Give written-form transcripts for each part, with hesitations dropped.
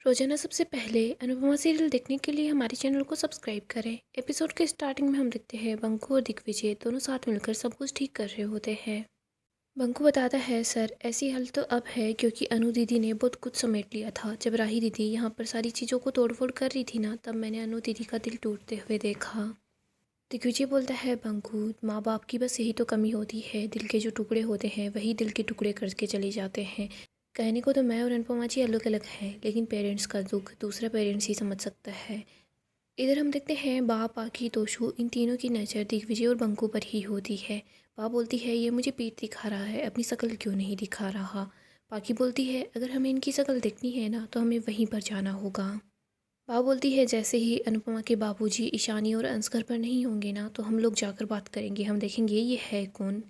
रोजाना सबसे पहले अनुपमा सीरियल देखने के लिए हमारे चैनल को सब्सक्राइब करें। एपिसोड के स्टार्टिंग में हम देखते हैं बंकू और दिग्विजय दोनों साथ मिलकर सब कुछ ठीक कर रहे होते हैं। बंकू बताता है, सर ऐसी हालत तो अब है क्योंकि अनु दीदी ने बहुत कुछ समेट लिया था। जब राही दीदी यहाँ पर सारी चीज़ों को तोड़फोड़ कर रही थी ना, तब मैंने अनु दीदी का दिल टूटते हुए देखा। दिग्विजय बोलता है, बंकू माँ बाप की बस यही तो कमी होती है, दिल के जो टुकड़े होते हैं वही दिल के टुकड़े करके चले जाते हैं। कहने को तो मैं और अनुपमा जी अलग अलग हैं, लेकिन पेरेंट्स का दुख दूसरा पेरेंट्स ही समझ सकता है। इधर हम देखते हैं बा, पाखी, तोशु इन तीनों की नज़र दिग्विजय और बंकू पर ही होती है। बा बोलती है, ये मुझे पीठ दिखा रहा है, अपनी शक्ल क्यों नहीं दिखा रहा। पाखी बोलती है, अगर हमें इनकी शक्ल देखनी है ना तो हमें वहीं पर जाना होगा। बा बोलती है, जैसे ही अनुपमा के बाबूजी ईशानी और अंश घर पर नहीं होंगे ना तो हम लोग जाकर बात करेंगे, हम देखेंगे ये है कौन।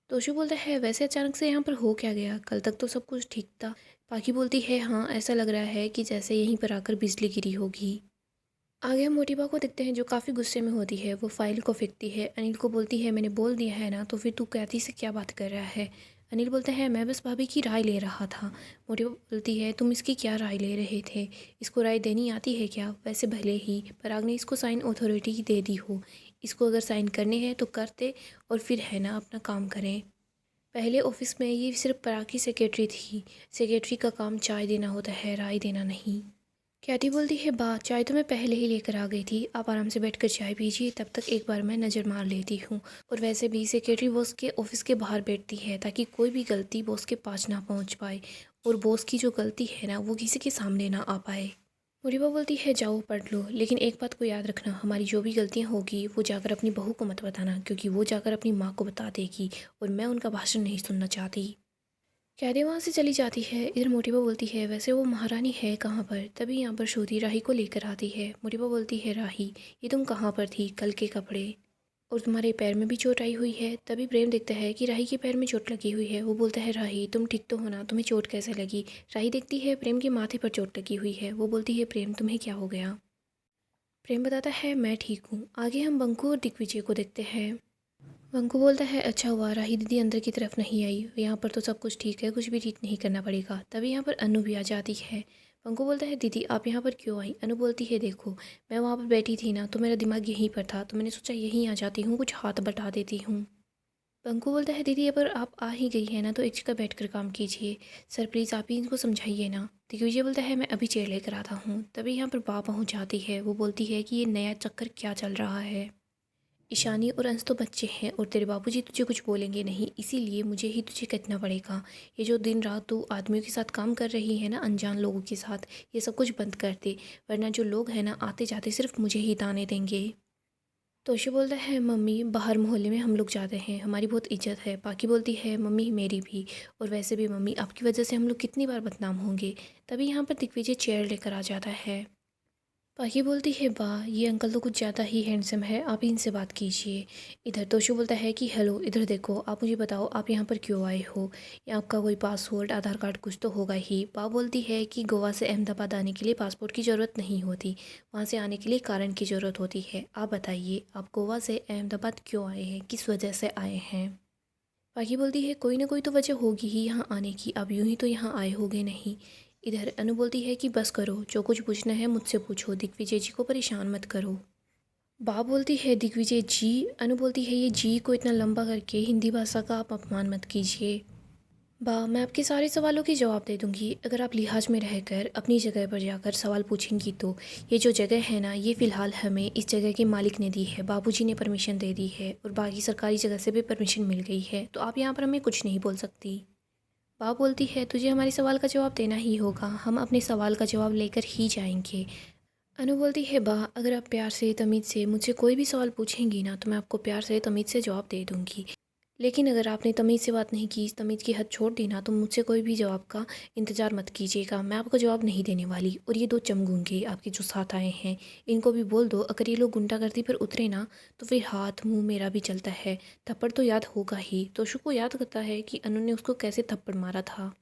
तोशु बोलता है, वैसे अचानक से यहाँ पर हो क्या गया, कल तक तो सब कुछ ठीक था। पाखी बोलती है, हाँ ऐसा लग रहा है कि जैसे यहीं पर आकर बिजली गिरी होगी। आगे हम मोटिबा को देखते हैं जो काफ़ी गुस्से में होती है। वो फाइल को फेंकती है। अनिल को बोलती है, मैंने बोल दिया है ना, तो फिर तू कैथी से क्या बात कर रहा है। अनिल बोलता है, मैं बस भाभी की राय ले रहा था। मोटिबा बोलती है, तुम इसकी क्या राय ले रहे थे, इसको राय देनी आती है क्या। वैसे भले ही पराग ने इसको साइन अथॉरिटी दे दी हो, इसको अगर साइन करने हैं तो करते और फिर है ना अपना काम करें। पहले ऑफिस में ये सिर्फ पराग की सेक्रेटरी थी। सेक्रेटरी का काम चाय देना होता है, राय देना नहीं। कैटी बोलती है, बा चाय तो मैं पहले ही लेकर आ गई थी, आप आराम से बैठकर चाय पीजिए, तब तक एक बार मैं नज़र मार लेती हूँ। और वैसे भी सेक्रेटरी बॉस के ऑफिस के बाहर बैठती है ताकि कोई भी गलती बॉस के पास ना पहुँच पाए, और बॉस की जो गलती है ना वो किसी के सामने ना आ पाए। मुरीबा बोलती है, जाओ पढ़ लो, लेकिन एक बात को याद रखना, हमारी जो भी गलतियाँ होगी वो जाकर अपनी बहू को मत बताना, क्योंकि वो जाकर अपनी माँ को बता देगी और मैं उनका भाषण नहीं सुनना चाहती। कैदे वहाँ से चली जाती है। इधर मोटिबा बोलती है, वैसे वो महारानी है कहाँ पर। तभी यहाँ पर श्रुति राही को लेकर आती है। मोटिबा बोलती है, राही ये तुम कहाँ पर थी, कल के कपड़े और तुम्हारे पैर में भी चोट आई हुई है। तभी प्रेम देखता है कि राही के पैर में चोट लगी हुई है। वो बोलता है, राही तुम ठीक तो हो ना, तुम्हें चोट कैसे लगी। राही देखती है प्रेम के माथे पर चोट लगी हुई है। वो बोलती है, प्रेम तुम्हें क्या हो गया। प्रेम बताता है, मैं ठीक हूँ। आगे हम बंकू और दिग्विजय को देखते हैं। बंकू बोलता है, अच्छा हुआ राही दीदी अंदर की तरफ नहीं आई, यहाँ पर तो सब कुछ ठीक है, कुछ भी ठीक नहीं करना पड़ेगा। तभी यहाँ पर अनु भी आ जाती है। बंकू बोलता है, दीदी आप यहाँ पर क्यों आई। अनु बोलती है, देखो मैं वहाँ पर बैठी थी ना तो मेरा दिमाग यहीं पर था, तो मैंने सोचा यहीं आ जाती हूँ, कुछ हाथ बटा देती हूँ। बंकू बोलता है, दीदी अगर आप आ ही गई है ना तो एक जगह बैठ कर काम कीजिए। सर प्लीज़ आप ही इनको समझाइए ना। दिग्विजय बोलता है, मैं अभी चेयर लेकर आता हूँ। तभी यहाँ पर बा पहुँच जाती है। वो बोलती है कि ये नया चक्कर क्या चल रहा है। ईशानी और अंश तो बच्चे हैं और तेरे बाबूजी तुझे कुछ बोलेंगे नहीं, इसीलिए मुझे ही तुझे कहना पड़ेगा। ये जो दिन रात तू आदमियों के साथ काम कर रही है ना, अनजान लोगों के साथ, ये सब कुछ बंद कर दे, वरना जो लोग हैं ना आते जाते सिर्फ मुझे ही ताने देंगे। तोशु बोलता है, मम्मी बाहर मोहल्ले में हम लोग जाते हैं, हमारी बहुत इज्जत है। पाकी बोलती है, मम्मी मेरी भी, और वैसे भी मम्मी आपकी वजह से हम लोग कितनी बार बदनाम होंगे। तभी यहाँ पर दिग्विजय चेयर लेकर आ जाता है। पाही बोलती है, वाह ये अंकल तो कुछ ज़्यादा ही हैंडसम है, आप ही इनसे बात कीजिए। इधर तोशु बोलता है कि हेलो, इधर देखो, आप मुझे बताओ आप यहाँ पर क्यों आए हो। या आपका कोई पासपोर्ट आधार कार्ड कुछ तो होगा ही। पा बोलती है कि गोवा से अहमदाबाद आने के लिए पासपोर्ट की ज़रूरत नहीं होती, वहाँ से आने के लिए कारण की ज़रूरत होती है। आप बताइए आप गोवा से अहमदाबाद क्यों आए हैं, किस वजह से आए हैं। पाही बोलती है, कोई ना कोई तो वजह होगी ही यहाँ आने की, आप यूं ही तो यहाँ आए होगे नहीं। इधर अनु बोलती है कि बस करो, जो कुछ पूछना है मुझसे पूछो, दिग्विजय जी को परेशान मत करो। बा बोलती है, दिग्विजय जी। अनु बोलती है, ये जी को इतना लंबा करके हिंदी भाषा का आप अपमान मत कीजिए। बा, मैं आपके सारे सवालों के जवाब दे दूंगी, अगर आप लिहाज में रहकर अपनी जगह पर जाकर सवाल पूछेंगी तो। ये जो जगह है ना, ये फ़िलहाल हमें इस जगह के मालिक ने दी है, बाबूजी ने परमिशन दे दी है, और बाकी सरकारी जगह से भी परमिशन मिल गई है, तो आप यहाँ पर हमें कुछ नहीं बोल सकती। बा बोलती है, तुझे हमारे सवाल का जवाब देना ही होगा, हम अपने सवाल का जवाब लेकर ही जाएंगे। अनु बोलती है, बा अगर आप प्यार से तमीज़ से मुझसे कोई भी सवाल पूछेंगी ना तो मैं आपको प्यार से तमीज़ से जवाब दे दूँगी, लेकिन अगर आपने तमीज़ से बात नहीं की, तमीज़ की हद छोड़ दी ना, तो मुझसे कोई भी जवाब का इंतज़ार मत कीजिएगा, मैं आपको जवाब नहीं देने वाली। और ये दो चमगूंगे आपके जो साथ आए हैं, इनको भी बोल दो, अगर ये लोग गुंडागर्दी पर उतरे ना तो फिर हाथ मुंह मेरा भी चलता है, थप्पड़ तो याद होगा ही। तोशु को याद करता है कि अनु ने उसको कैसे थप्पड़ मारा था।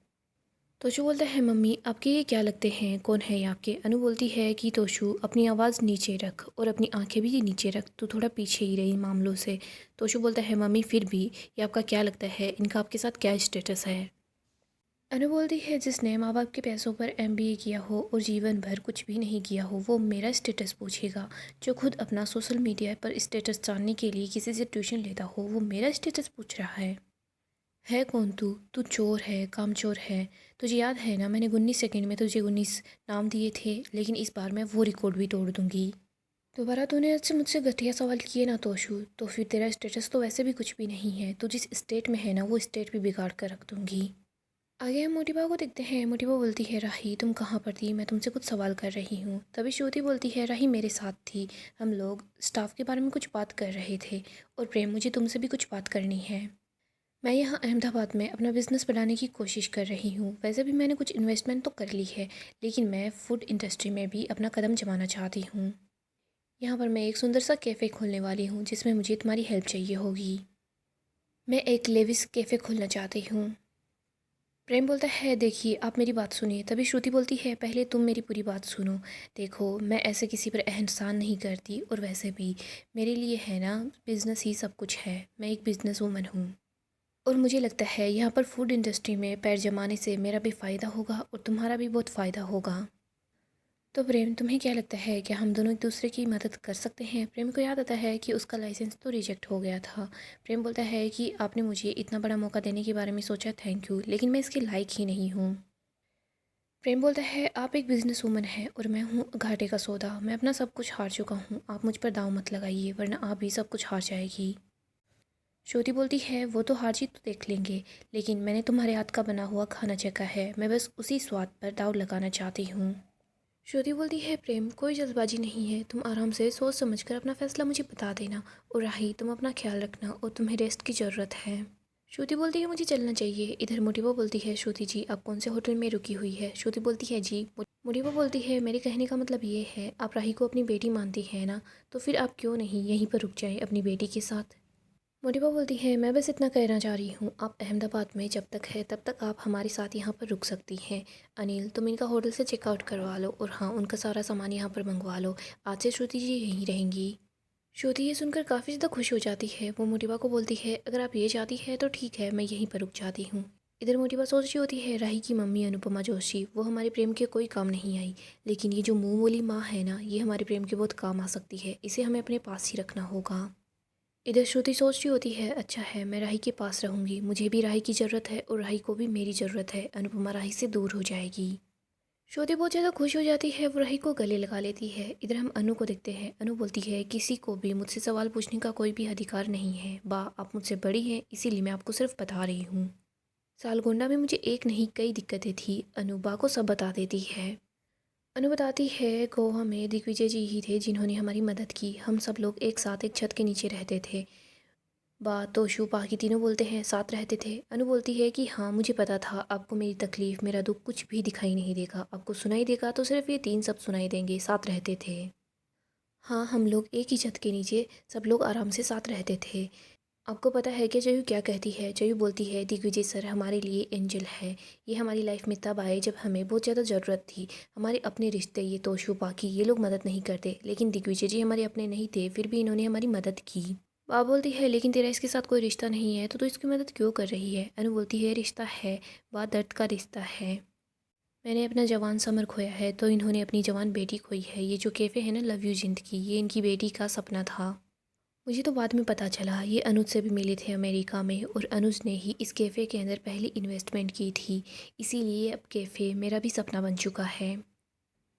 तोशु बोलता है, मम्मी आपके ये क्या लगते हैं, कौन है ये आपके। अनु बोलती है कि तोशु अपनी आवाज़ नीचे रख और अपनी आंखें भी नीचे रख, तो थोड़ा पीछे ही रही मामलों से। तोशु बोलता है, मम्मी फिर भी ये आपका क्या लगता है, इनका आपके साथ क्या स्टेटस है। अनु बोलती है जिसने माँ बाप के पैसों पर एमबीए किया हो और जीवन भर कुछ भी नहीं किया हो वो मेरा स्टेटस पूछेगा। जो खुद अपना सोशल मीडिया पर स्टेटस जानने के लिए किसी से ट्यूशन लेता हो वो मेरा स्टेटस पूछ रहा है कौन तू? तू चोर है, कामचोर है। तुझे याद है ना मैंने 19 सेकंड में तुझे 19 नाम दिए थे, लेकिन इस बार मैं वो रिकॉर्ड भी तोड़ दूंगी। दोबारा तूने आज से मुझसे घटिया सवाल किए ना तोशू, तो फिर तेरा स्टेटस तो वैसे भी कुछ भी नहीं है। तू जिस स्टेट में है ना वो स्टेट भी बिगाड़ कर रख दूंगी। आगे हम मोटिबा को देखते हैं। मोटिबा बोलती है राही तुम कहाँ पर थी, मैं तुमसे कुछ सवाल कर रही हूँ। तभी श्रुति बोलती है राही मेरे साथ थी, हम लोग स्टाफ के बारे में कुछ बात कर रहे थे। और प्रेम मुझे तुमसे भी कुछ बात करनी है। मैं यहाँ अहमदाबाद में अपना बिजनेस बढ़ाने की कोशिश कर रही हूँ। वैसे भी मैंने कुछ इन्वेस्टमेंट तो कर ली है, लेकिन मैं फूड इंडस्ट्री में भी अपना कदम जमाना चाहती हूँ। यहाँ पर मैं एक सुंदर सा कैफ़े खोलने वाली हूँ जिसमें मुझे तुम्हारी हेल्प चाहिए होगी। मैं एक लेविस कैफ़े खोलना चाहती हूँ। प्रेम बोलता है देखिए आप मेरी बात सुनिए। तभी श्रुति बोलती है पहले तुम मेरी पूरी बात सुनो। देखो मैं ऐसे किसी पर एहसान नहीं करती, और वैसे भी मेरे लिए है ना बिज़नेस ही सब कुछ है। मैं एक बिज़नेस वूमन हूँ और मुझे लगता है यहाँ पर फूड इंडस्ट्री में पैर जमाने से मेरा भी फ़ायदा होगा और तुम्हारा भी बहुत फ़ायदा होगा। तो प्रेम तुम्हें क्या लगता है क्या हम दोनों एक दूसरे की मदद कर सकते हैं? प्रेम को याद आता है कि उसका लाइसेंस तो रिजेक्ट हो गया था। प्रेम बोलता है कि आपने मुझे इतना बड़ा मौका देने के बारे में सोचा, थैंक यू, लेकिन मैं इसके लायक ही नहीं हूँ। प्रेम बोलता है आप एक बिजनेस वूमन हैं और मैं हूँ घाटे का सौदा। मैं अपना सब कुछ हार चुका हूँ, आप मुझ पर दांव मत लगाइए वरना आप भी सब कुछ हार जाएगी। श्रुति बोलती है वो तो हार जीत तो देख लेंगे, लेकिन मैंने तुम्हारे हाथ का बना हुआ खाना चखा है, मैं बस उसी स्वाद पर दाव लगाना चाहती हूँ। श्रुति बोलती है प्रेम कोई जल्दबाजी नहीं है, तुम आराम से सोच समझ कर अपना फैसला मुझे बता देना। और राही तुम अपना ख्याल रखना और तुम्हें रेस्ट की ज़रूरत है। श्रुति बोलती है मुझे चलना चाहिए। इधर मोटिवा बोलती है श्रुति जी आप कौन से होटल में रुकी हुई है? श्रुति बोलती है जी। मोटिवा बोलती है मेरे कहने का मतलब ये है आप राही को अपनी बेटी मानती है ना, तो फिर आप क्यों नहीं यहीं पर रुक जाएं अपनी बेटी के साथ। मोटिवा बोलती है मैं बस इतना कहना चाह रही हूँ आप अहमदाबाद में जब तक है तब तक आप हमारे साथ यहाँ पर रुक सकती हैं। अनिल तुम इनका होटल से चेकआउट करवा लो और हाँ उनका सारा सामान यहाँ पर मंगवा लो। आज से श्रुति जी यहीं रहेंगी। श्रुति ये सुनकर काफ़ी ज़्यादा खुश हो जाती है। वो मोटिवा को बोलती है अगर आप ये चाहती है तो ठीक है मैं यहीं पर रुक जाती हूँ। इधर मोटिवा सोच रही होती है राही की मम्मी अनुपमा जोशी वो हमारे प्रेम के कोई काम नहीं आई, लेकिन ये जो मुँह बोली माँ है ना ये हमारे प्रेम के बहुत काम आ सकती है, इसे हमें अपने पास ही रखना होगा। इधर श्रुति सोच रही होती है अच्छा है मैं राही के पास रहूँगी, मुझे भी राही की ज़रूरत है और राही को भी मेरी ज़रूरत है, अनुपमा राही से दूर हो जाएगी। श्रुति बहुत ज़्यादा खुश हो जाती है, वो राही को गले लगा लेती है। इधर हम अनु को देखते हैं। अनु बोलती है किसी को भी मुझसे सवाल पूछने का कोई भी अधिकार नहीं है। बा आप मुझसे बड़ी हैं इसीलिए मैं आपको सिर्फ बता रही हूँ। सालगोंडा में मुझे एक नहीं कई दिक्कतें थी। अनु बा को सब बता देती है। अनु बताती है गोवा में दिग्विजय जी ही थे जिन्होंने हमारी मदद की। हम सब लोग एक साथ एक छत के नीचे रहते थे। बात तो शू बाकी तीनों बोलते हैं साथ रहते थे। अनु बोलती है कि हाँ मुझे पता था आपको मेरी तकलीफ़ मेरा दुख कुछ भी दिखाई नहीं देगा, आपको सुनाई देगा तो सिर्फ ये तीन सब सुनाई देंगे। साथ रहते थे। हाँ हम लोग एक ही छत के नीचे सब लोग आराम से साथ रहते थे। आपको पता है क्या जयू क्या कहती है? जयू बोलती है दिग्विजय सर हमारे लिए एंजल है। ये हमारी लाइफ में तब आए जब हमें बहुत ज़्यादा ज़रूरत थी। हमारे अपने रिश्ते ये तोशु बाकी ये लोग मदद नहीं करते, लेकिन दिग्विजय जी हमारे अपने नहीं थे फिर भी इन्होंने हमारी मदद की। बात बोलती है लेकिन तेरा इसके साथ कोई रिश्ता नहीं है तो तू इसकी मदद क्यों कर रही है? अनु बोलती है रिश्ता है, बात दर्द का रिश्ता है। मैंने अपना जवान समर खोया है तो इन्होंने अपनी जवान बेटी खोई है। ये जो कैफ़े है ना लव यू जिंदगी, ये इनकी बेटी का सपना था। मुझे तो बाद में पता चला ये अनुज से भी मिले थे अमेरिका में, और अनुज ने ही इस कैफ़े के अंदर पहली इन्वेस्टमेंट की थी, इसीलिए अब कैफ़े मेरा भी सपना बन चुका है।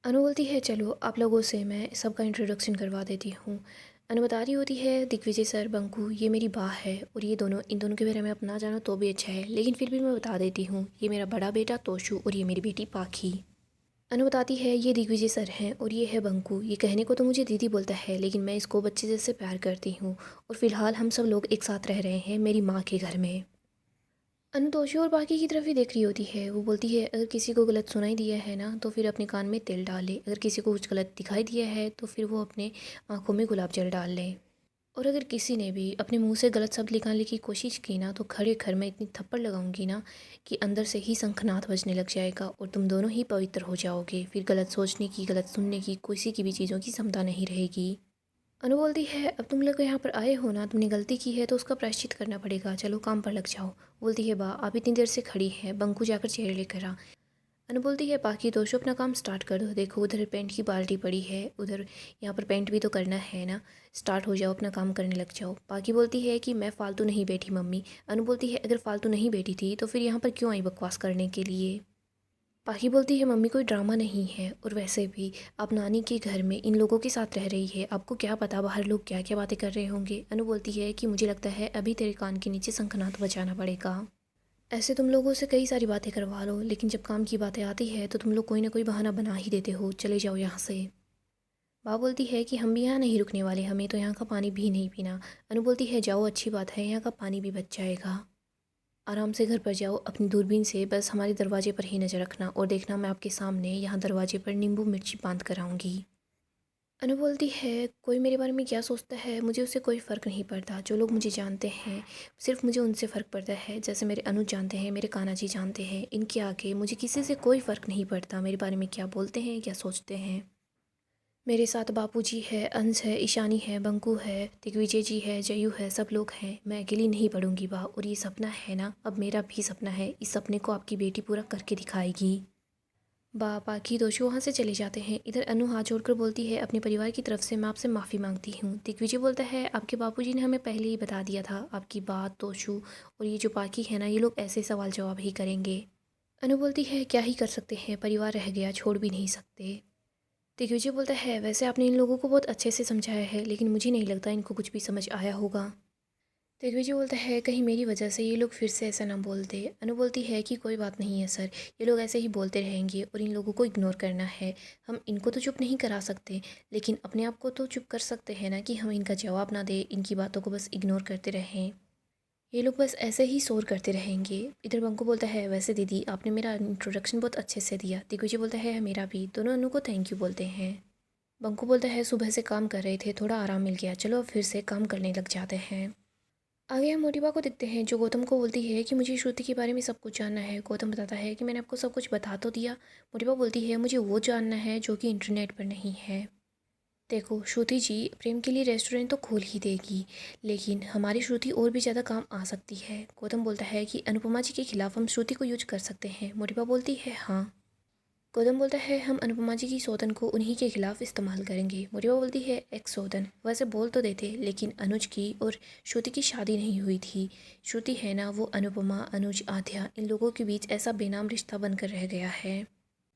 अनु बोलती है चलो आप लोगों से मैं सबका इंट्रोडक्शन करवा देती हूँ। अनु बता रही होती है दिग्विजय सर बंकू ये मेरी बा है, और ये दोनों इन दोनों के बारे में अपना जानो तो भी अच्छा है, लेकिन फिर भी मैं बता देती हूँ ये मेरा बड़ा बेटा तोशु और ये मेरी बेटी पाखी। अनु बताती है ये दिग्विजय सर हैं और ये है बंकू। ये कहने को तो मुझे दीदी बोलता है लेकिन मैं इसको बच्चे जैसे प्यार करती हूँ, और फिलहाल हम सब लोग एक साथ रह रहे हैं मेरी माँ के घर में। अनु तोशु और बाकी की तरफ ही देख रही होती है। वो बोलती है अगर किसी को गलत सुनाई दिया है ना तो फिर अपने कान में तेल डाल ले, अगर किसी को कुछ गलत दिखाई दिया है तो फिर वो अपने आँखों में गुलाब जल डाल ले, और अगर किसी ने भी अपने मुंह से गलत शब्द निकालने की कोशिश की ना तो खड़े घर में इतनी थप्पड़ लगाऊंगी ना कि अंदर से ही शंखनाद बजने लग जाएगा और तुम दोनों ही पवित्र हो जाओगे। फिर गलत सोचने की गलत सुनने की किसी की भी चीज़ों की क्षमता नहीं रहेगी। अनु बोलती है, अब तुम लोग यहाँ पर आए हो ना, तुमने गलती की है तो उसका प्रायश्चित करना पड़ेगा, चलो काम पर लग जाओ। बोलती है, बा आप इतनी देर से खड़ी हैं, बंकू जाकर चेयर लेकर आ। अनु बोलती है, बाकी दोस्तों अपना काम स्टार्ट कर दो, देखो उधर पेंट की बाल्टी पड़ी है, उधर यहाँ पर पेंट भी तो करना है ना, स्टार्ट हो जाओ, अपना काम करने लग जाओ। बाकी बोलती है कि मैं फालतू नहीं बैठी मम्मी। अनु बोलती है, अगर फालतू नहीं बैठी थी तो फिर यहाँ पर क्यों आई बकवास करने के लिए। पाखी बोलती है, मम्मी कोई ड्रामा नहीं है, और वैसे भी आप नानी के घर में इन लोगों के साथ रह रही है, आपको क्या पता बाहर लोग क्या क्या बातें कर रहे होंगे। अनु बोलती है कि मुझे लगता है अभी तेरे कान के नीचे शंखनाद बजाना पड़ेगा। ऐसे तुम लोगों से कई सारी बातें करवा लो, लेकिन जब काम की बातें आती है तो तुम लोग कोई ना कोई बहाना बना ही देते हो, चले जाओ यहाँ से। बा बोलती है कि हम भी यहाँ नहीं रुकने वाले, हमें तो यहाँ का पानी भी नहीं पीना। अनु बोलती है, जाओ अच्छी बात है, यहाँ का पानी भी बच जाएगा, आराम से घर पर जाओ, अपनी दूरबीन से बस हमारे दरवाजे पर ही नज़र रखना, और देखना मैं आपके सामने यहाँ दरवाजे पर नींबू मिर्ची बांध कर आऊँगी। अनु बोलती है, कोई मेरे बारे में क्या सोचता है, मुझे उससे कोई फ़र्क नहीं पड़ता, जो लोग मुझे जानते हैं सिर्फ मुझे उनसे फ़र्क पड़ता है, जैसे मेरे अनुज जानते हैं, मेरे कान्हा जी जानते हैं, इनके आगे मुझे किसी से कोई फ़र्क नहीं पड़ता मेरे बारे में क्या बोलते हैं क्या सोचते हैं। मेरे साथ बापूजी है, अंश है, ईशानी है, बंकू है, दिग्विजय जी है, जयू है, सब लोग हैं, मैं अकेली नहीं पढ़ूंगी बा, और ये सपना है ना, अब मेरा भी सपना है, इस सपने को आपकी बेटी पूरा करके दिखाएगी। बा बाकी दोषी वहाँ से चले जाते हैं। इधर अनु हाथ जोड़कर बोलती है, अपने परिवार की तरफ से मैं आपसे माफ़ी मांगती हूँ। दिग्विजय बोलता है, आपके बापूजी ने हमें पहले ही बता दिया था आपकी बात, तोशु और ये जो बाकी है ना, ये लोग ऐसे सवाल जवाब ही करेंगे। अनु बोलती है, क्या ही कर सकते हैं, परिवार रह गया, छोड़ भी नहीं सकते। दिग्विजय बोलता है, वैसे आपने इन लोगों को बहुत अच्छे से समझाया है, लेकिन मुझे नहीं लगता इनको कुछ भी समझ आया होगा। दिग्विजय बोलता है, कहीं मेरी वजह से ये लोग फिर से ऐसा ना बोल दे। अनु बोलती है कि कोई बात नहीं है सर, ये लोग ऐसे ही बोलते रहेंगे और इन लोगों को इग्नोर करना है। हम इनको तो चुप नहीं करा सकते, लेकिन अपने आप को तो चुप कर सकते हैं ना, कि हम इनका जवाब ना दें, इनकी बातों को बस इग्नोर करते रहें। ये लोग बस ऐसे ही शोर करते रहेंगे। इधर बंकू बोलता है, वैसे दीदी आपने मेरा इंट्रोडक्शन बहुत अच्छे से दिया। दिग्विजय बोलता है, मेरा भी। दोनों अनु को थैंक यू बोलते हैं। बंकू बोलता है, सुबह से काम कर रहे थे, थोड़ा आराम मिल गया, चलो अब फिर से काम करने लग जाते हैं। आगे हम मोटिबा को देखते हैं, जो गौतम को बोलती है कि मुझे श्रुति के बारे में सब कुछ जानना है। गौतम बताता है कि मैंने आपको सब कुछ बता तो दिया। मोटिबा बोलती है, मुझे वो जानना है जो कि इंटरनेट पर नहीं है। देखो श्रुति जी प्रेम के लिए रेस्टोरेंट तो खोल ही देगी, लेकिन हमारी श्रुति और भी ज़्यादा काम आ सकती है। गौतम बोलता है कि अनुपमा जी के खिलाफ हम श्रुति को यूज कर सकते हैं। मोटिबा बोलती है, हाँ। गौतम बोलता है, हम अनुपमा जी की सौतन को उन्हीं के खिलाफ इस्तेमाल करेंगे। मोटिबा बोलती है, एक्स सौतन, वैसे बोल तो देते, लेकिन अनुज की और श्रुति की शादी नहीं हुई थी। श्रुति है ना, वो अनुपमा, अनुज, आध्या, इन लोगों के बीच ऐसा बेनाम रिश्ता बनकर रह गया है।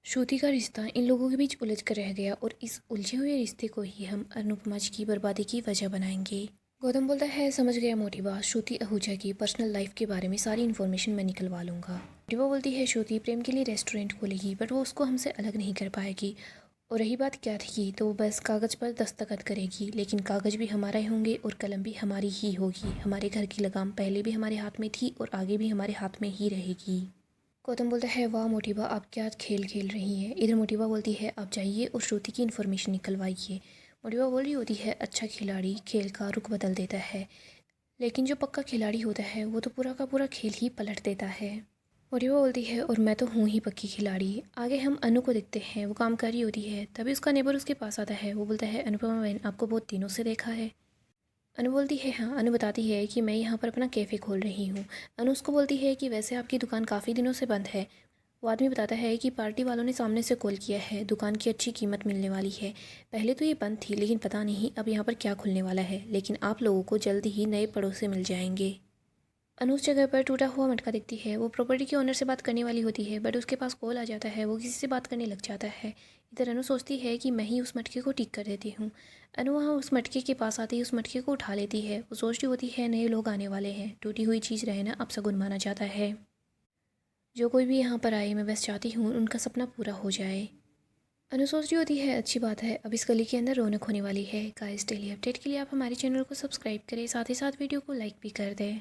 श्रुति का रिश्ता इन लोगों के बीच उलझ कर रह गया, और इस उलझे हुए रिश्ते को ही हम अनुपमा जी की बर्बादी की वजह बनाएंगे। गौतम बोलता है, समझ गया मोटिबा, श्रुति आहूजा की पर्सनल लाइफ के बारे में सारी इन्फॉर्मेशन मैं निकलवा लूँगा। मोटिबा बोलती है, श्रुति प्रेम के लिए रेस्टोरेंट खोलेगी, बट वो उसको हमसे अलग नहीं कर पाएगी, और रही बात क्या थी, तो वो बस कागज़ पर दस्तखत करेगी, लेकिन कागज़ भी हमारे ही होंगे और कलम भी हमारी ही होगी। हमारे घर की लगाम पहले भी हमारे हाथ में थी और आगे भी हमारे हाथ में ही रहेगी। गौतम बोलता है, वाह मोटिबा, आप क्या खेल खेल रही हैं। इधर मोटिबा बोलती है, आप जाइए और श्रुति की इन्फॉर्मेशन निकलवाइए। मोटिबा बोल रही होती है, अच्छा खिलाड़ी खेल का रुख बदल देता है, लेकिन जो पक्का खिलाड़ी होता है वो तो पूरा का पूरा खेल ही पलट देता है। मोटिबा बोलती है, और मैं तो हूँ ही पक्की खिलाड़ी। आगे हम अनु को देखते हैं, वो काम कर रही होती है, तभी उसका नेबर उसके पास आता है। वो बोलता है, अनुपमा बहन, आपको बहुत दिनों से देखा है। अनु बोलती है, हाँ। अनु बताती है कि मैं यहाँ पर अपना कैफ़े खोल रही हूँ। अनु उसको बोलती है कि वैसे आपकी दुकान काफ़ी दिनों से बंद है। वो आदमी बताता है कि पार्टी वालों ने सामने से कॉल किया है, दुकान की अच्छी कीमत मिलने वाली है। पहले तो ये बंद थी, लेकिन पता नहीं अब यहाँ पर क्या खुलने वाला है, लेकिन आप लोगों को जल्द ही नए पड़ोसी मिल जाएंगे। अनु उस जगह पर टूटा हुआ मटका देखती है। वो प्रॉपर्टी के ओनर से बात करने वाली होती है, बट उसके पास कॉल आ जाता है, वो किसी से बात करने लग जाता है। इधर अनु सोचती है कि मैं ही उस मटके को ठीक कर देती हूँ। अनु वहाँ उस मटके के पास आती है, उस मटके को उठा लेती है। वो सोच रही होती है, नए लोग आने वाले हैं, टूटी हुई चीज़ रहना अब शगुन माना जाता है। जो कोई भी यहाँ पर आए, मैं बस चाहती हूँ उनका सपना पूरा हो जाए। अनु सोच रही होती है, अच्छी बात है, अब इस गली के अंदर रौनक होने वाली है। गाइस, डेली अपडेट के लिए आप हमारे चैनल को सब्सक्राइब करें, साथ ही साथ वीडियो को लाइक भी कर दें।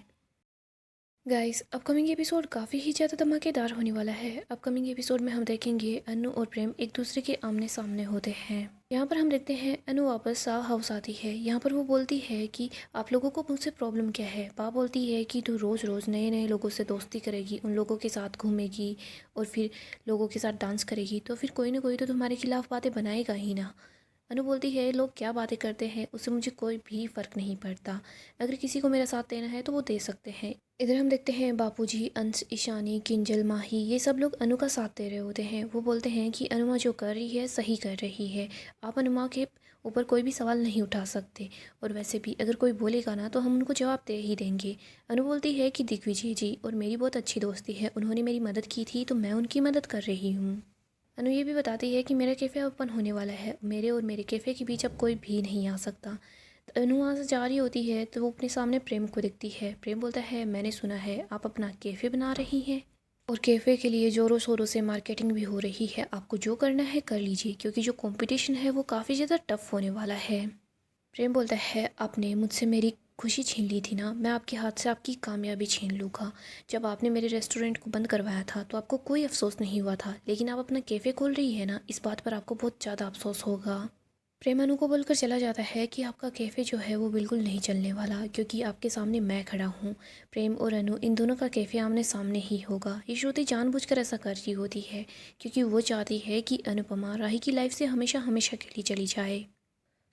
गाइस, अपकमिंग एपिसोड काफ़ी ही ज़्यादा धमाकेदार होने वाला है। अपकमिंग एपिसोड में हम देखेंगे अनु और प्रेम एक दूसरे के आमने सामने होते हैं। यहाँ पर हम देखते हैं अनु वापस साव हाउस आती है। यहाँ पर वो बोलती है कि आप लोगों को मुझसे प्रॉब्लम क्या है। पापा बोलती है कि तू रोज़ रोज़ नए नए लोगों से दोस्ती करेगी, उन लोगों के साथ घूमेगी और फिर लोगों के साथ डांस करेगी, तो फिर कोई ना कोई तो तुम्हारे खिलाफ बातें बनाएगा ही ना। अनु बोलती है, लोग क्या बातें करते हैं उससे मुझे कोई भी फ़र्क नहीं पड़ता। अगर किसी को मेरा साथ देना है तो वो दे सकते हैं। इधर हम देखते हैं बापूजी, अंश, ईशानी, किंजल, माही ये सब लोग अनु का साथ दे रहे होते हैं। वो बोलते हैं कि अनुमा जो कर रही है सही कर रही है। आप अनुमा के ऊपर कोई भी सवाल नहीं उठा सकते, और वैसे भी अगर कोई बोलेगा ना तो हम उनको जवाब दे ही देंगे। अनु बोलती है कि दिग्विजय जी और मेरी बहुत अच्छी दोस्ती है, उन्होंने मेरी मदद की थी तो मैं उनकी मदद कर रही हूँ। अनु ये भी बताती है कि मेरा कैफ़े ओपन होने वाला है, मेरे और मेरे कैफ़े के बीच अब कोई भी नहीं आ सकता। तो अनु वहाँ से जा रही होती है तो वो अपने सामने प्रेम को देखती है। प्रेम बोलता है, मैंने सुना है आप अपना कैफ़े बना रही हैं और कैफ़े के लिए ज़ोरों शोरों से मार्केटिंग भी हो रही है। आपको जो करना है कर लीजिए, क्योंकि जो कंपटीशन है वो काफ़ी ज़्यादा टफ होने वाला है। प्रेम बोलता है, आपने मुझसे मेरी खुशी छीन ली थी ना, मैं आपके हाथ से आपकी कामयाबी छीन लूँगा। जब आपने मेरे रेस्टोरेंट को बंद करवाया था तो आपको कोई अफसोस नहीं हुआ था, लेकिन आप अपना कैफ़े खोल रही है ना, इस बात पर आपको बहुत ज़्यादा अफसोस होगा। प्रेम अनु को बोलकर चला जाता है कि आपका कैफ़े जो है वो बिल्कुल नहीं चलने वाला, क्योंकि आपके सामने मैं खड़ा हूँ। प्रेम और अनु इन दोनों का कैफ़े आमने सामने ही होगा। ये श्रुति जानबूझकर ऐसा कर रही होती है, क्योंकि वो चाहती है कि अनुपमा राही की लाइफ से हमेशा हमेशा के लिए चली जाए।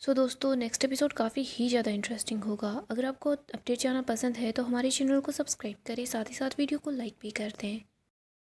दोस्तों, नेक्स्ट एपिसोड काफ़ी ही ज़्यादा इंटरेस्टिंग होगा। अगर आपको अपडेट जानना पसंद है तो हमारे चैनल को सब्सक्राइब करें, साथ ही साथ वीडियो को लाइक भी कर दें।